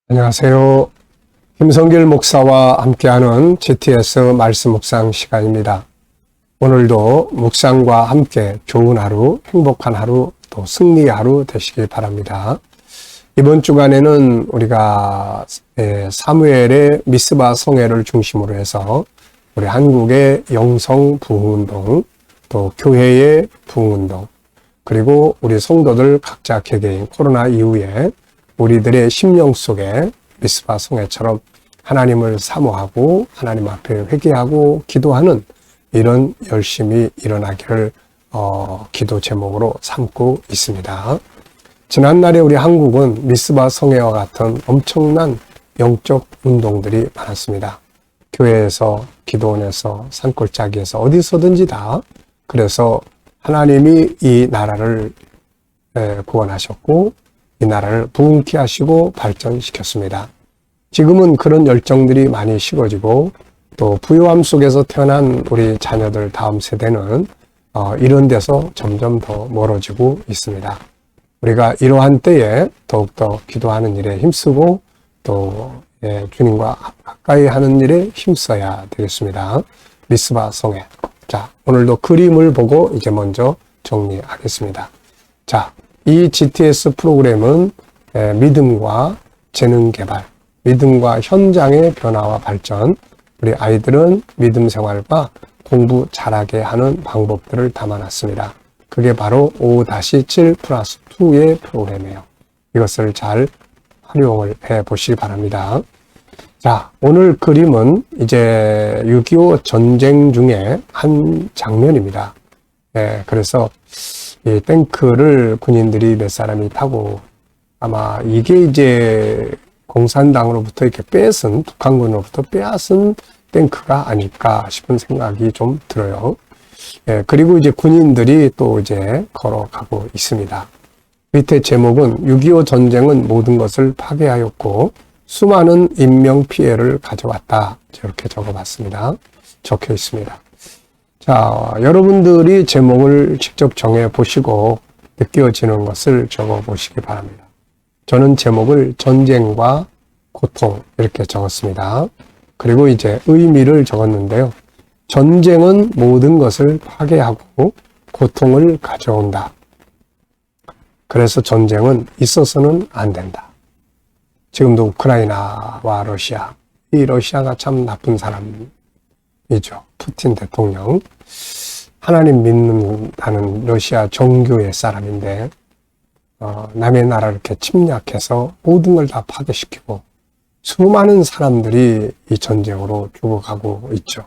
안녕하세요. 김성길 목사와 함께하는 GTS 말씀 묵상 시간입니다. 오늘도 묵상과 함께 좋은 하루, 행복한 하루, 또 승리의 하루 되시길 바랍니다. 이번 주간에는 우리가 사무엘의 미스바 성회를 중심으로 해서 우리 한국의 영성 부흥운동, 또 교회의 부흥운동, 그리고 우리 성도들 각자 개개인 코로나 이후에 우리들의 심령 속에 미스바 성회처럼 하나님을 사모하고 하나님 앞에 회개하고 기도하는 이런 열심이 일어나기를 기도 제목으로 삼고 있습니다. 지난날에 우리 한국은 미스바 성회와 같은 엄청난 영적 운동들이 많았습니다. 교회에서, 기도원에서, 산골짜기에서 어디서든지 다. 그래서 하나님이 이 나라를 구원하셨고 이 나라를 부흥케 하시고 발전시켰습니다. 지금은 그런 열정들이 많이 식어지고 또 부요함 속에서 태어난 우리 자녀들 다음 세대는 이런 데서 점점 더 멀어지고 있습니다. 우리가 이러한 때에 더욱더 기도하는 일에 힘쓰고 또 주님과 가까이 하는 일에 힘써야 되겠습니다. 미스바 성회. 자, 오늘도 그림을 보고 이제 먼저 정리하겠습니다. 자, 이 GTS 프로그램은 믿음과 재능 개발, 믿음과 현장의 변화와 발전, 우리 아이들은 믿음 생활과 공부 잘하게 하는 방법들을 담아놨습니다. 그게 바로 5-7+2의 프로그램이에요. 이것을 잘 활용을 해 보시기 바랍니다. 자, 오늘 그림은 이제 6.25 전쟁 중에 한 장면입니다. 그래서 이 탱크를 군인들이 몇 사람이 타고 아마 이게 이제 공산당으로부터 이렇게 뺏은, 북한군으로부터 빼앗은 탱크가 아닐까 싶은 생각이 좀 들어요. 그리고 이제 군인들이 또 이제 걸어가고 있습니다. 밑에 제목은 6.25 전쟁은 모든 것을 파괴하였고 수많은 인명피해를 가져왔다. 이렇게 적어봤습니다. 적혀 있습니다. 자, 여러분들이 제목을 직접 정해 보시고 느껴지는 것을 적어 보시기 바랍니다. 저는 제목을 전쟁과 고통 이렇게 적었습니다. 그리고 이제 의미를 적었는데요. 전쟁은 모든 것을 파괴하고 고통을 가져온다. 그래서 전쟁은 있어서는 안 된다. 지금도 우크라이나와 러시아, 이 러시아가 참 나쁜 사람이죠. 푸틴 대통령. 하나님 믿는다는 러시아 정교의 사람인데 남의 나라를 이렇게 침략해서 모든 걸 다 파괴시키고 수많은 사람들이 이 전쟁으로 죽어가고 있죠.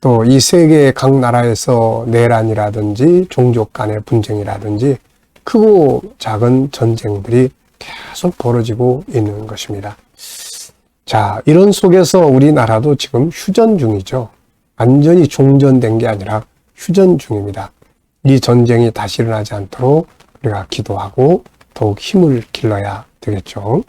또 이 세계 각 나라에서 내란이라든지 종족 간의 분쟁이라든지 크고 작은 전쟁들이 계속 벌어지고 있는 것입니다. 자, 이런 속에서 우리나라도 지금 휴전 중이죠. 완전히 종전된 게 아니라 휴전 중입니다. 이 전쟁이 다시 일어나지 않도록 우리가 기도하고 더욱 힘을 길러야 되겠죠.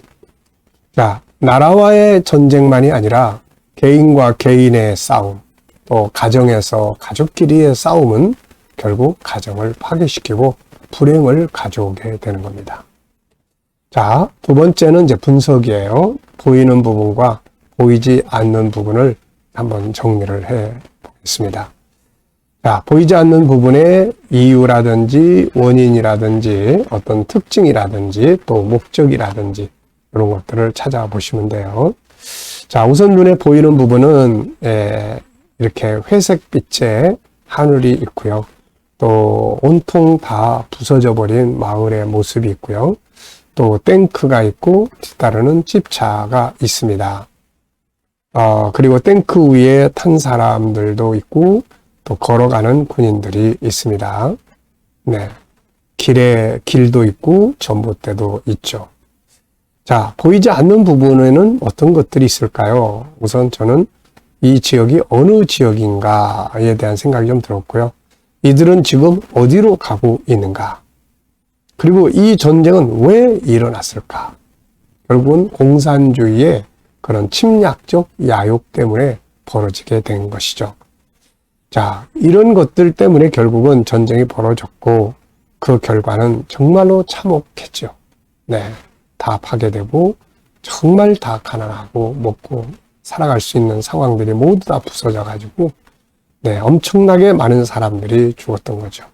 자, 나라와의 전쟁만이 아니라 개인과 개인의 싸움, 또 가정에서 가족끼리의 싸움은 결국 가정을 파괴시키고 불행을 가져오게 되는 겁니다. 자, 두 번째는 이제 분석이에요. 보이는 부분과 보이지 않는 부분을 한번 정리를 해 보겠습니다. 자, 보이지 않는 부분의 이유라든지 원인이라든지 어떤 특징이라든지 또 목적이라든지 이런 것들을 찾아보시면 돼요. 자, 우선 눈에 보이는 부분은 이렇게 회색빛의 하늘이 있고요. 또 온통 다 부서져 버린 마을의 모습이 있고요. 또 탱크가 있고 뒤따르는 집차가 있습니다. 그리고 탱크 위에 탄 사람들도 있고 또 걸어가는 군인들이 있습니다. 네, 길도 있고 전봇대도 있죠. 자, 보이지 않는 부분에는 어떤 것들이 있을까요? 우선 저는 이 지역이 어느 지역인가에 대한 생각이 좀 들었고요. 이들은 지금 어디로 가고 있는가? 그리고 이 전쟁은 왜 일어났을까? 결국은 공산주의의 그런 침략적 야욕 때문에 벌어지게 된 것이죠. 자, 이런 것들 때문에 결국은 전쟁이 벌어졌고 그 결과는 정말로 참혹했죠. 네, 다 파괴되고 정말 다 가난하고 먹고 살아갈 수 있는 상황들이 모두 다 부서져 가지고 엄청나게 많은 사람들이 죽었던 거죠.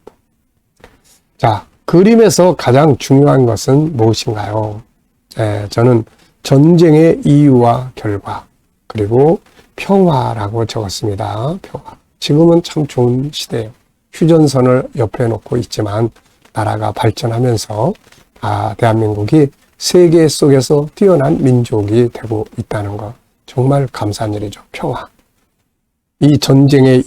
자, 그림에서 가장 중요한 것은 무엇인가요? 저는 전쟁의 이유와 결과 그리고 평화라고 적었습니다. 평화. 지금은 참 좋은 시대예요. 휴전선을 옆에 놓고 있지만 나라가 발전하면서 대한민국이 세계 속에서 뛰어난 민족이 되고 있다는 것, 정말 감사한 일이죠. 평화. 이 전쟁의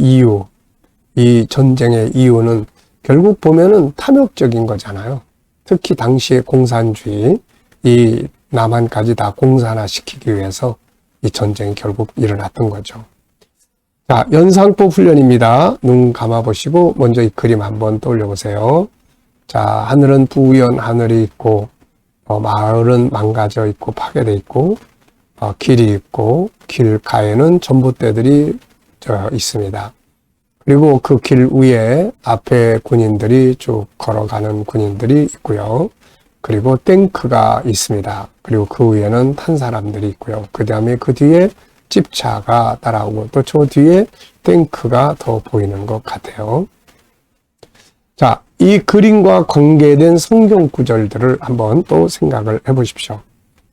이유는 결국 보면은 탐욕적인 거잖아요. 특히 당시의 공산주의, 이 남한까지 다 공산화 시키기 위해서 이 전쟁이 결국 일어났던 거죠. 자, 연상법 훈련입니다. 눈 감아보시고 먼저 이 그림 한번 떠올려 보세요. 자, 하늘은 부연 하늘이 있고 마을은 망가져 있고 파괴되어 있고 길이 있고 길가에는 전봇대들이 있습니다. 그리고 그 길 위에 앞에 군인들이 쭉 걸어가는 군인들이 있고요. 그리고 탱크가 있습니다. 그리고 그 위에는 탄 사람들이 있고요. 그 다음에 그 뒤에 집차가 따라오고 또 저 뒤에 탱크가 더 보이는 것 같아요. 자, 이 그림과 관계된 성경 구절들을 한번 또 생각을 해보십시오.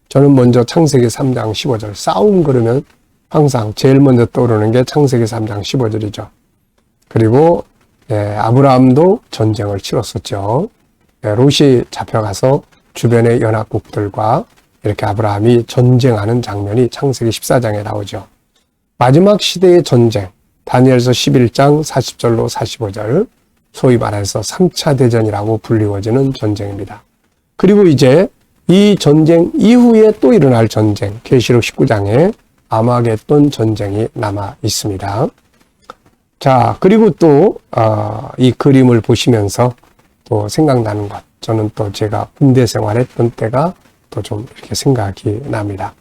저는 먼저 창세기 3장 15절, 싸움 그러면 항상 제일 먼저 떠오르는 게 창세기 3장 15절이죠. 그리고 아브라함도 전쟁을 치렀었죠. 롯이 잡혀가서 주변의 연합국들과 이렇게 아브라함이 전쟁하는 장면이 창세기 14장에 나오죠. 마지막 시대의 전쟁, 다니엘서 11장 40절로 45절, 소위 말해서 3차 대전이라고 불리워지는 전쟁입니다. 그리고 이제 이 전쟁 이후에 또 일어날 전쟁, 계시록 19장에 아마겟돈 전쟁이 남아 있습니다. 자, 그리고 또 이 그림을 보시면서 또 생각나는 것, 저는 또 제가 군대 생활했던 때가 또 좀 이렇게 생각이 납니다.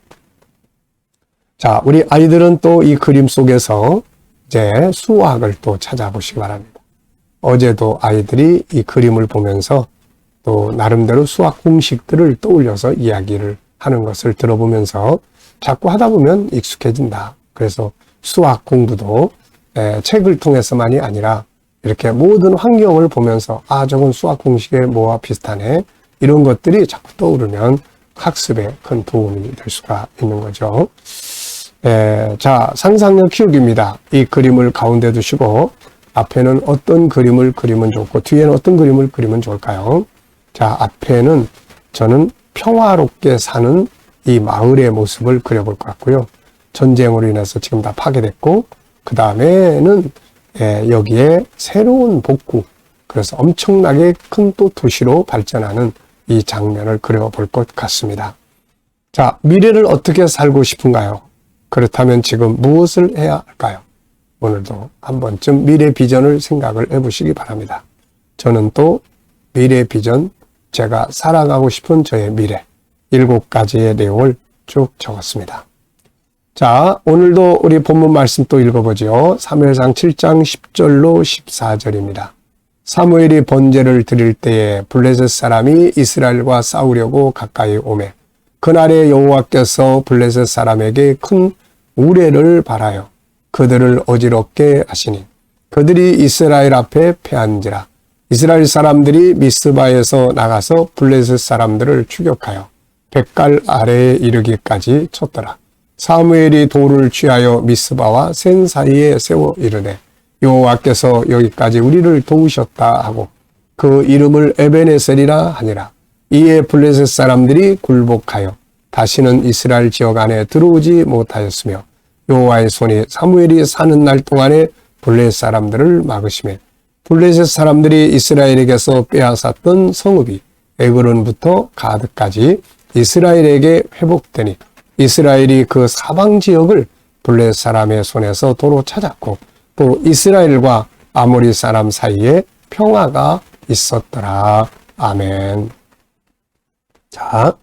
자, 우리 아이들은 또 이 그림 속에서 이제 수학을 또 찾아보시기 바랍니다. 어제도 아이들이 이 그림을 보면서 또 나름대로 수학 공식들을 떠올려서 이야기를 하는 것을 들어보면서 자꾸 하다 보면 익숙해진다. 그래서 수학 공부도 책을 통해서만이 아니라 이렇게 모든 환경을 보면서 저건 수학 공식에 뭐와 비슷하네. 이런 것들이 자꾸 떠오르면 학습에 큰 도움이 될 수가 있는 거죠. 자, 상상력 키우기입니다. 이 그림을 가운데 두시고 앞에는 어떤 그림을 그리면 좋고 뒤에는 어떤 그림을 그리면 좋을까요? 자, 앞에는 저는 평화롭게 사는 이 마을의 모습을 그려볼 것 같고요. 전쟁으로 인해서 지금 다 파괴됐고 그 다음에는 여기에 새로운 복구, 그래서 엄청나게 큰 또 도시로 발전하는 이 장면을 그려볼 것 같습니다. 자, 미래를 어떻게 살고 싶은가요? 그렇다면 지금 무엇을 해야 할까요? 오늘도 한 번쯤 미래 비전을 생각을 해보시기 바랍니다. 저는 또 미래 비전, 제가 살아가고 싶은 저의 미래 7가지의 내용을 쭉 적었습니다. 자, 오늘도 우리 본문 말씀 또 읽어보죠. 사무엘상 7장 10절로 14절입니다. 사무엘이 번제를 드릴 때에 블레셋 사람이 이스라엘과 싸우려고 가까이 오매 그날에 여호와께서 블레셋 사람에게 큰 우레를 발하여 그들을 어지럽게 하시니 그들이 이스라엘 앞에 패한지라. 이스라엘 사람들이 미스바에서 나가서 블레셋 사람들을 추격하여 백갈 아래에 이르기까지 쳤더라. 사무엘이 돌을 취하여 미스바와 센 사이에 세워 이르되 여호와께서 여기까지 우리를 도우셨다 하고 그 이름을 에베네셀이라 하니라. 이에 블레셋 사람들이 굴복하여 다시는 이스라엘 지역 안에 들어오지 못하였으며 여호와의 손이 사무엘이 사는 날 동안에 블레셋 사람들을 막으시매 블레셋 사람들이 이스라엘에게서 빼앗았던 성읍이 에그론부터 가드까지 이스라엘에게 회복되니 이스라엘이 그 사방 지역을 블레셋 사람의 손에서 도로 찾았고 또 이스라엘과 아모리 사람 사이에 평화가 있었더라. 아멘. 자,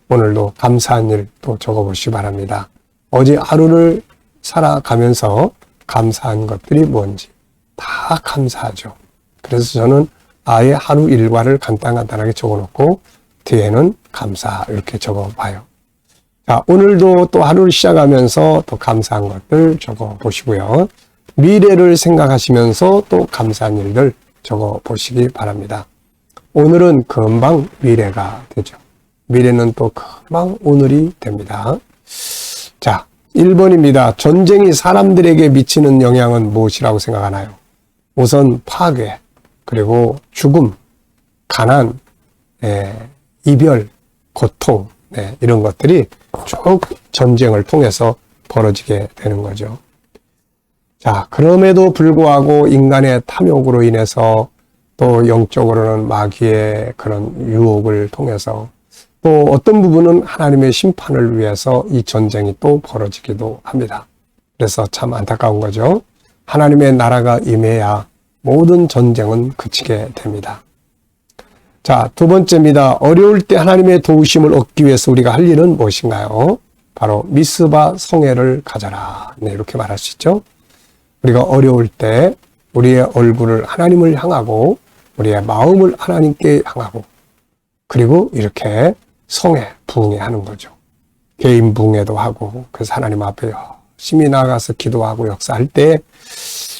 오늘도 감사한 일 또 적어보시기 바랍니다. 어제 하루를 살아가면서 감사한 것들이 뭔지 다 감사하죠. 그래서 저는 아예 하루 일과를 간단하게 적어놓고 뒤에는 감사 이렇게 적어봐요. 자, 오늘도 또 하루를 시작하면서 또 감사한 것들 적어 보시고요. 미래를 생각하시면서 또 감사한 일들 적어 보시기 바랍니다. 오늘은 금방 미래가 되죠. 미래는 또 금방 오늘이 됩니다. 자, 1번입니다. 전쟁이 사람들에게 미치는 영향은 무엇이라고 생각하나요? 우선 파괴, 그리고 죽음, 가난, 이별, 고통, 이런 것들이 쭉 전쟁을 통해서 벌어지게 되는 거죠. 자, 그럼에도 불구하고 인간의 탐욕으로 인해서 또 영적으로는 마귀의 그런 유혹을 통해서 또 어떤 부분은 하나님의 심판을 위해서 이 전쟁이 또 벌어지기도 합니다. 그래서 참 안타까운 거죠. 하나님의 나라가 임해야 모든 전쟁은 그치게 됩니다. 자, 두 번째입니다. 어려울 때 하나님의 도우심을 얻기 위해서 우리가 할 일은 무엇인가요? 바로 미스바 성회를 가져라. 이렇게 말할 수 있죠. 우리가 어려울 때 우리의 얼굴을 하나님을 향하고 우리의 마음을 하나님께 향하고 그리고 이렇게 성회, 부흥회하는 거죠. 개인 부흥회도 하고 그래서 하나님 앞에 열심히 나가서 기도하고 역사할 때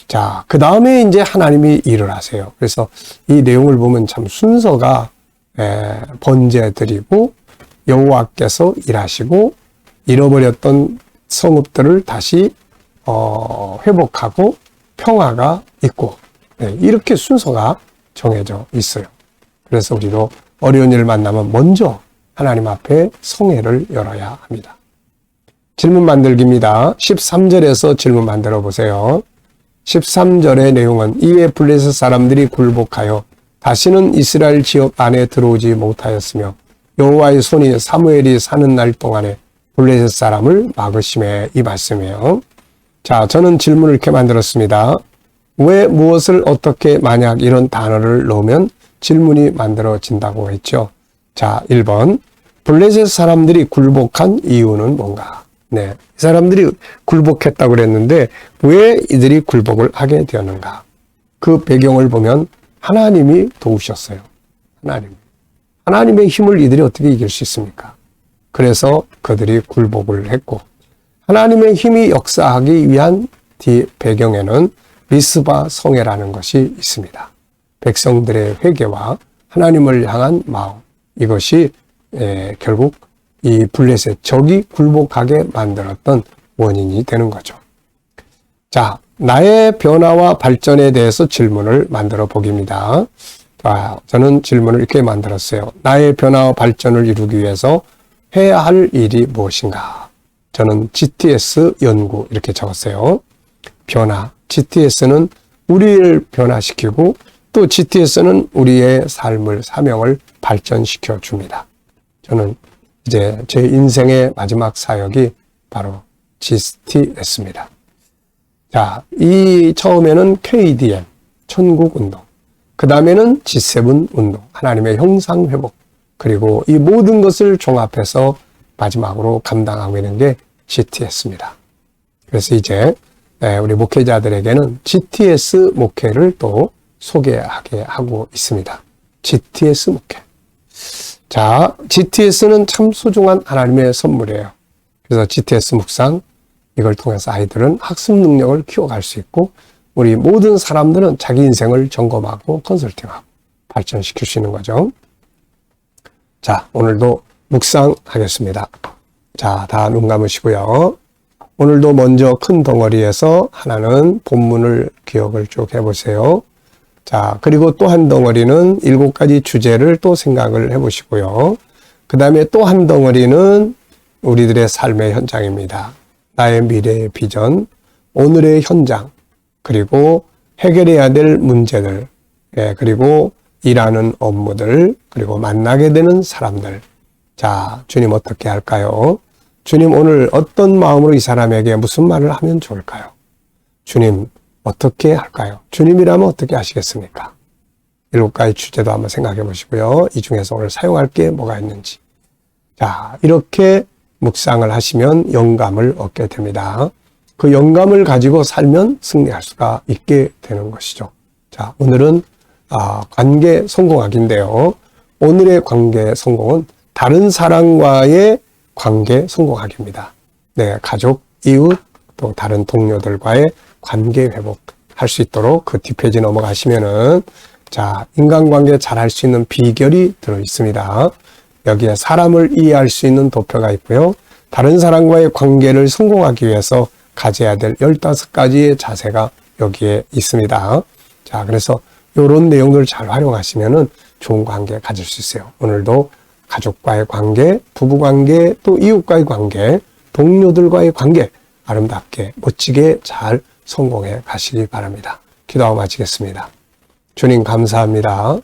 자, 그 다음에 이제 하나님이 일을 하세요. 그래서 이 내용을 보면 참 순서가 번제 드리고 여호와께서 일하시고 잃어버렸던 성읍들을 다시 회복하고 평화가 있고 이렇게 순서가 정해져 있어요. 그래서 우리도 어려운 일 만나면 먼저 하나님 앞에 성회를 열어야 합니다. 질문 만들기입니다. 13절에서 질문 만들어 보세요. 13절의 내용은 이에 블레셋 사람들이 굴복하여 다시는 이스라엘 지역 안에 들어오지 못하였으며 여호와의 손이 사무엘이 사는 날 동안에 블레셋 사람을 막으심에 이 말씀이에요. 자, 저는 질문을 이렇게 만들었습니다. 왜 무엇을 어떻게 만약 이런 단어를 넣으면 질문이 만들어진다고 했죠. 자, 1번 블레셋 사람들이 굴복한 이유는 뭔가? 이 사람들이 굴복했다고 그랬는데 왜 이들이 굴복을 하게 되었는가? 그 배경을 보면 하나님이 도우셨어요. 하나님의 힘을 이들이 어떻게 이길 수 있습니까? 그래서 그들이 굴복을 했고 하나님의 힘이 역사하기 위한 배경에는 미스바 성회라는 것이 있습니다. 백성들의 회개와 하나님을 향한 마음, 이것이 결국 이 블레셋 적이 굴복하게 만들었던 원인이 되는 거죠. 자, 나의 변화와 발전에 대해서 질문을 만들어 보기입니다. 자, 저는 질문을 이렇게 만들었어요. 나의 변화와 발전을 이루기 위해서 해야 할 일이 무엇인가? 저는 GTS 연구 이렇게 적었어요. 변화. GTS는 우리를 변화시키고 또 GTS는 우리의 삶을, 사명을 발전시켜 줍니다. 저는 이제 제 인생의 마지막 사역이 바로 GTS입니다. 자, 이 처음에는 KDM, 천국운동, 그 다음에는 G7 운동, 하나님의 형상회복, 그리고 이 모든 것을 종합해서 마지막으로 감당하고 있는 게 GTS입니다. 그래서 이제 우리 목회자들에게는 GTS 목회를 또 소개하게 하고 있습니다. GTS 목회. 자, GTS는 참 소중한 하나님의 선물이에요. 그래서 GTS 묵상, 이걸 통해서 아이들은 학습 능력을 키워갈 수 있고 우리 모든 사람들은 자기 인생을 점검하고 컨설팅하고 발전시킬 수 있는 거죠. 자, 오늘도 묵상하겠습니다. 자, 다 눈 감으시고요. 오늘도 먼저 큰 덩어리에서 하나는 본문을 기억을 쭉 해보세요. 자, 그리고 또 한 덩어리는 7가지 주제를 또 생각을 해보시고요. 그 다음에 또 한 덩어리는 우리들의 삶의 현장입니다. 나의 미래의 비전, 오늘의 현장, 그리고 해결해야 될 문제들, 그리고 일하는 업무들, 그리고 만나게 되는 사람들. 자, 주님 어떻게 할까요? 주님 오늘 어떤 마음으로 이 사람에게 무슨 말을 하면 좋을까요? 주님 어떻게 할까요? 주님이라면 어떻게 하시겠습니까? 7가지 주제도 한번 생각해 보시고요. 이 중에서 오늘 사용할 게 뭐가 있는지. 자, 이렇게 묵상을 하시면 영감을 얻게 됩니다. 그 영감을 가지고 살면 승리할 수가 있게 되는 것이죠. 자, 오늘은 관계 성공학인데요. 오늘의 관계 성공은 다른 사람과의 관계 성공하기입니다. 내 가족, 이웃, 또 다른 동료들과의 관계 회복할 수 있도록 그 뒷페이지 넘어가시면은 자, 인간관계 잘할 수 있는 비결이 들어 있습니다. 여기에 사람을 이해할 수 있는 도표가 있고요. 다른 사람과의 관계를 성공하기 위해서 가져야 될 15가지의 자세가 여기에 있습니다. 자, 그래서 이런 내용들을 잘 활용하시면은 좋은 관계 가질 수 있어요. 오늘도 가족과의 관계, 부부관계, 또 이웃과의 관계, 동료들과의 관계 아름답게 멋지게 잘 성공해 가시기 바랍니다. 기도하고 마치겠습니다. 주님 감사합니다.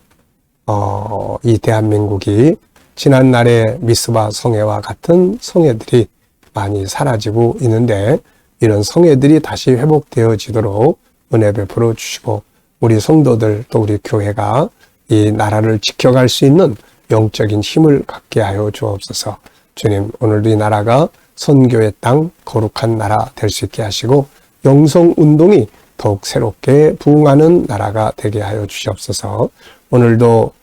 이 대한민국이 지난날의 미스바 성회와 같은 성회들이 많이 사라지고 있는데 이런 성회들이 다시 회복되어지도록 은혜 베풀어 주시고 우리 성도들 또 우리 교회가 이 나라를 지켜갈 수 있는 영적인 힘을 갖게 하여 주옵소서. 주님, 오늘도 이 나라가 선교의 땅, 거룩한 나라 될 수 있게 하시고 영성운동이 더욱 새롭게 부흥하는 나라가 되게 하여 주시옵소서. 오늘도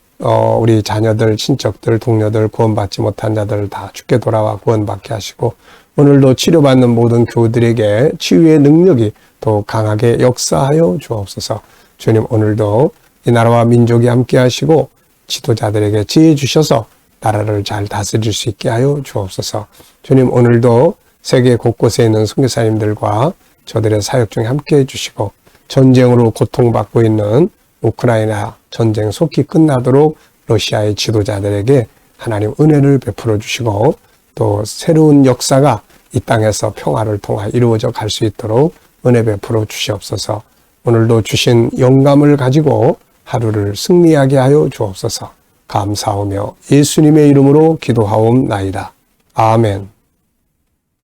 우리 자녀들, 친척들, 동료들, 구원받지 못한 자들 다 주께 돌아와 구원받게 하시고 오늘도 치료받는 모든 교우들에게 치유의 능력이 더욱 강하게 역사하여 주옵소서. 주님, 오늘도 이 나라와 민족이 함께 하시고 지도자들에게 지혜 주셔서 나라를 잘 다스릴 수 있게 하여 주옵소서. 주님, 오늘도 세계 곳곳에 있는 선교사님들과 저들의 사역 중에 함께 해주시고 전쟁으로 고통받고 있는 우크라이나 전쟁 속히 끝나도록 러시아의 지도자들에게 하나님 은혜를 베풀어 주시고 또 새로운 역사가 이 땅에서 평화를 통하 이루어져 갈 수 있도록 은혜 베풀어 주시옵소서. 오늘도 주신 영감을 가지고 하루를 승리하게 하여 주옵소서. 감사하며 예수님의 이름으로 기도하옵나이다. 아멘.